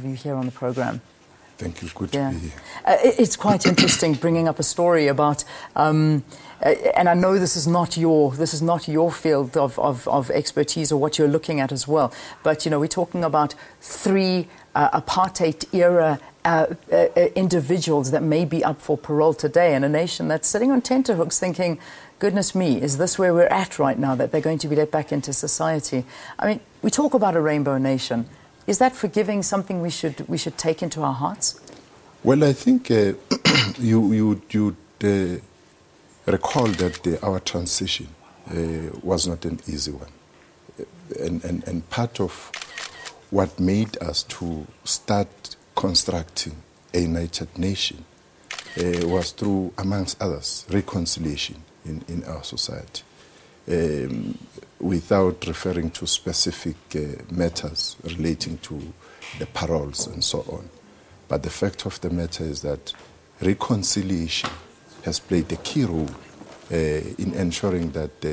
You here on the program. Thank you. Good to be here. It's quite interesting bringing up a story about, and I know this is not your field of expertise or what you're looking at as well. But we're talking about three apartheid era individuals that may be up for parole today, in a nation that's sitting on tenterhooks, thinking, "Goodness me, is this where we're at right now? That they're going to be let back into society?" I mean, we talk about a rainbow nation. Is that forgiving something we should take into our hearts? Well, I think you recall that our transition was not an easy one, and part of what made us to start constructing a united nation was through, amongst others, reconciliation in our society. Without referring to specific matters relating to the paroles and so on. But the fact of the matter is that reconciliation has played a key role in ensuring that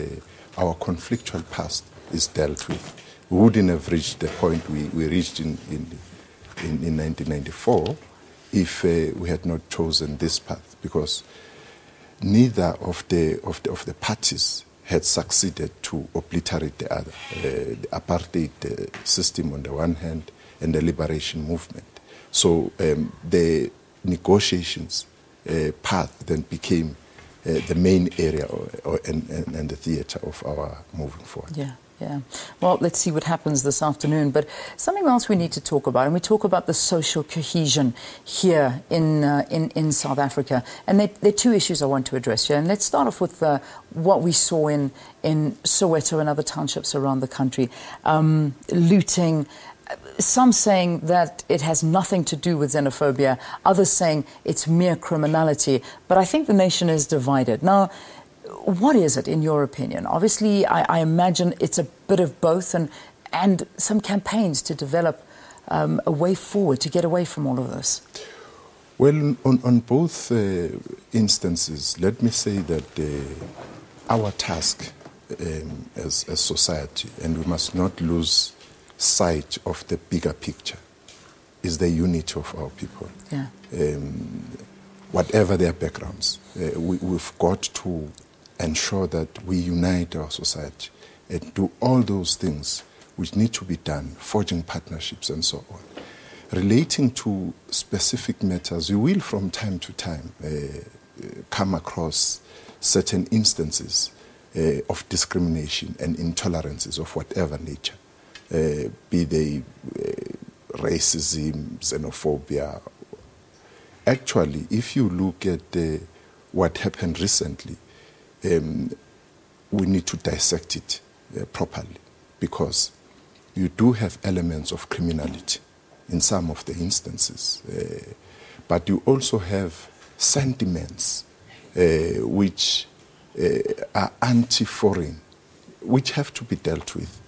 our conflictual past is dealt with. We wouldn't have reached the point we reached in 1994 if we had not chosen this path, because neither of the parties had succeeded to obliterate the other, the apartheid system on the one hand and the liberation movement. So the negotiations path then became the main area and the theatre of our moving forward. Yeah. Yeah. Well, let's see what happens this afternoon. But something else we need to talk about, and we talk about the social cohesion here in South Africa. And there are two issues I want to address here. And let's start off with what we saw in Soweto and other townships around the country. Looting. Some saying that it has nothing to do with xenophobia. Others saying it's mere criminality. But I think the nation is divided. Now, what is it, in your opinion? Obviously, I imagine it's a bit of both and some campaigns to develop a way forward to get away from all of this. Well, on both instances, let me say that our task as a society, and we must not lose sight of the bigger picture, is the unity of our people. Yeah. Whatever their backgrounds, we've got to ensure that we unite our society and do all those things which need to be done, forging partnerships and so on. Relating to specific matters, you will from time to time come across certain instances of discrimination and intolerances of whatever nature, be they racism, xenophobia. Actually, if you look at what happened recently, we need to dissect it properly, because you do have elements of criminality in some of the instances, but you also have sentiments which are anti-foreign, which have to be dealt with.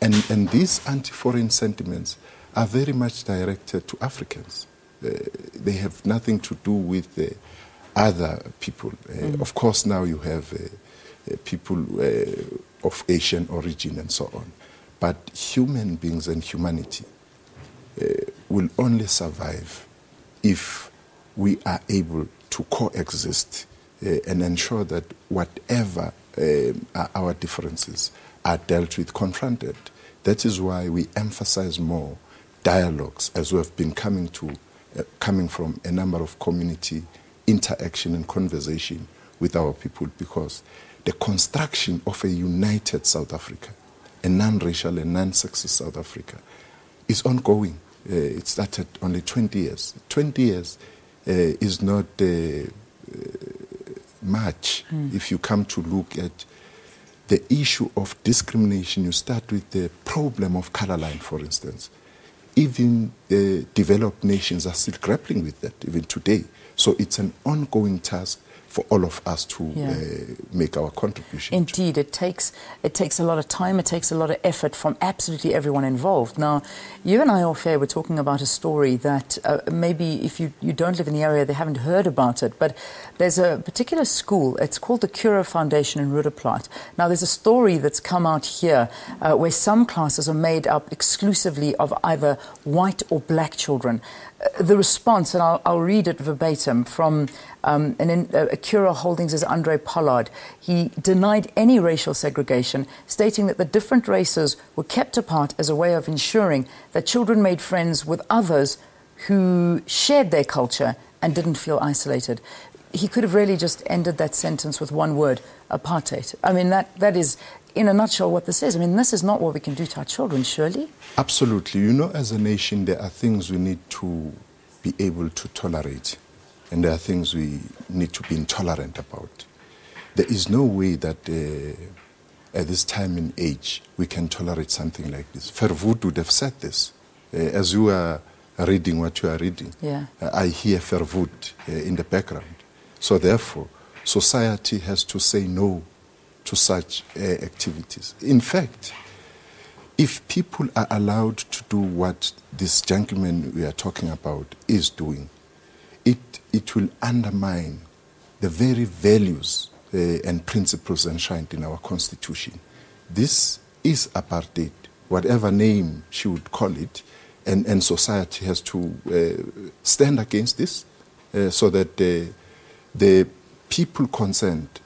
And these anti-foreign sentiments are very much directed to Africans. They have nothing to do with other people. Of course, now you have people of Asian origin and so on. But human beings and humanity will only survive if we are able to coexist and ensure that whatever are our differences are dealt with, confronted. That is why we emphasize more dialogues, as we have been coming from a number of community interaction and conversation with our people, because the construction of a united South Africa, a non-racial and non-sexist South Africa, is ongoing. It started only 20 years. 20 years is not much. If you come to look at the issue of discrimination, you start with the problem of color line, for instance. Even the developed nations are still grappling with that, even today. So it's an ongoing task for all of us to make our contribution. Indeed, it takes a lot of time, it takes a lot of effort from absolutely everyone involved. Now, you and I off air were talking about a story that maybe if you don't live in the area, they haven't heard about it, but there's a particular school, it's called the Cura Foundation in Roodeplaat. Now, there's a story that's come out here where some classes are made up exclusively of either white or black children. The response, and I'll read it verbatim, from Cura Holdings' Andre Pollard. He denied any racial segregation, stating that the different races were kept apart as a way of ensuring that children made friends with others who shared their culture and didn't feel isolated. He could have really just ended that sentence with one word: apartheid. I mean, that is, in a nutshell, what this is. I mean, this is not what we can do to our children, surely? Absolutely. You know, as a nation, there are things we need to be able to tolerate, and there are things we need to be intolerant about. There is no way that at this time and age we can tolerate something like this. Verwoerd would have said this. As you are reading what you are reading, I hear Verwoerd in the background. So therefore, society has to say no to such activities. In fact, if people are allowed to do what this gentleman we are talking about is doing, it will undermine the very values and principles enshrined in our Constitution. This is apartheid, whatever name she would call it, and society has to stand against this so that the people concerned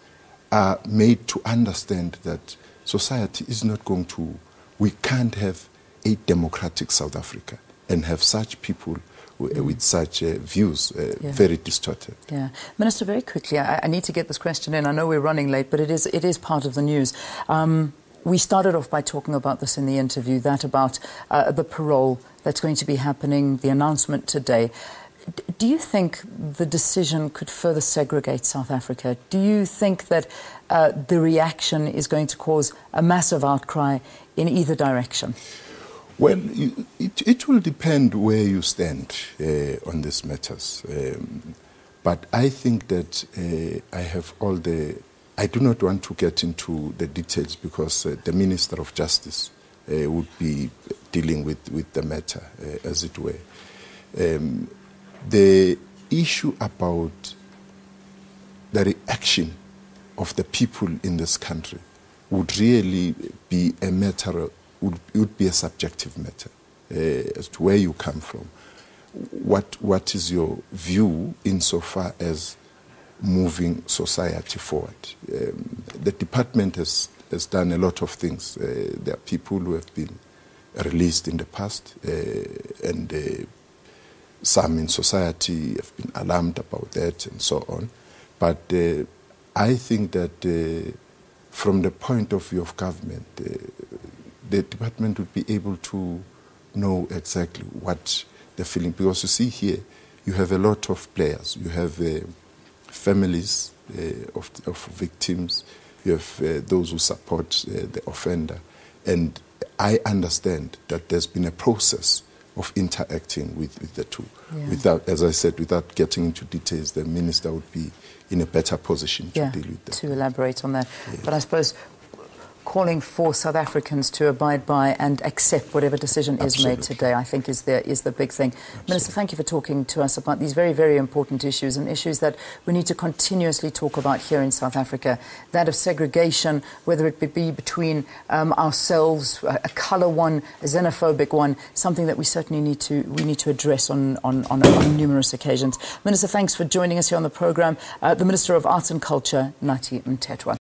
are made to understand that society is not going to, we can't have a democratic South Africa and have such people with such views very distorted. Yeah. Minister, very quickly, I need to get this question in. I know we're running late, but it is part of the news. We started off by talking about this in the interview, that about the parole that's going to be happening, the announcement today. Do you think the decision could further segregate South Africa? Do you think that the reaction is going to cause a massive outcry in either direction? Well, it will depend where you stand on these matters. But I think that I have all the... I do not want to get into the details because the Minister of Justice would be dealing with the matter, as it were. The issue about the reaction of the people in this country would really be a matter, would be a subjective matter as to where you come from. What is your view insofar as moving society forward? The department has done a lot of things. There are people who have been released in the past and some in society have been alarmed about that and so on. But I think that from the point of view of government, the department would be able to know exactly what the feeling, because you see here, you have a lot of players. You have families of victims, you have those who support the offender, and I understand that there's been a process of interacting with the two. Yeah. Without, as I said, without getting into details, the minister would be in a better position to deal with that. To elaborate on that. Yeah. But I suppose calling for South Africans to abide by and accept whatever decision is made today, I think is the big thing. Absolutely. Minister, thank you for talking to us about these very, very important issues, and issues that we need to continuously talk about here in South Africa. That of segregation, whether it be between ourselves, a colour one, a xenophobic one, something that we certainly need to address on numerous occasions. Minister, thanks for joining us here on the programme. The Minister of Arts and Culture, Nathi Mthethwa.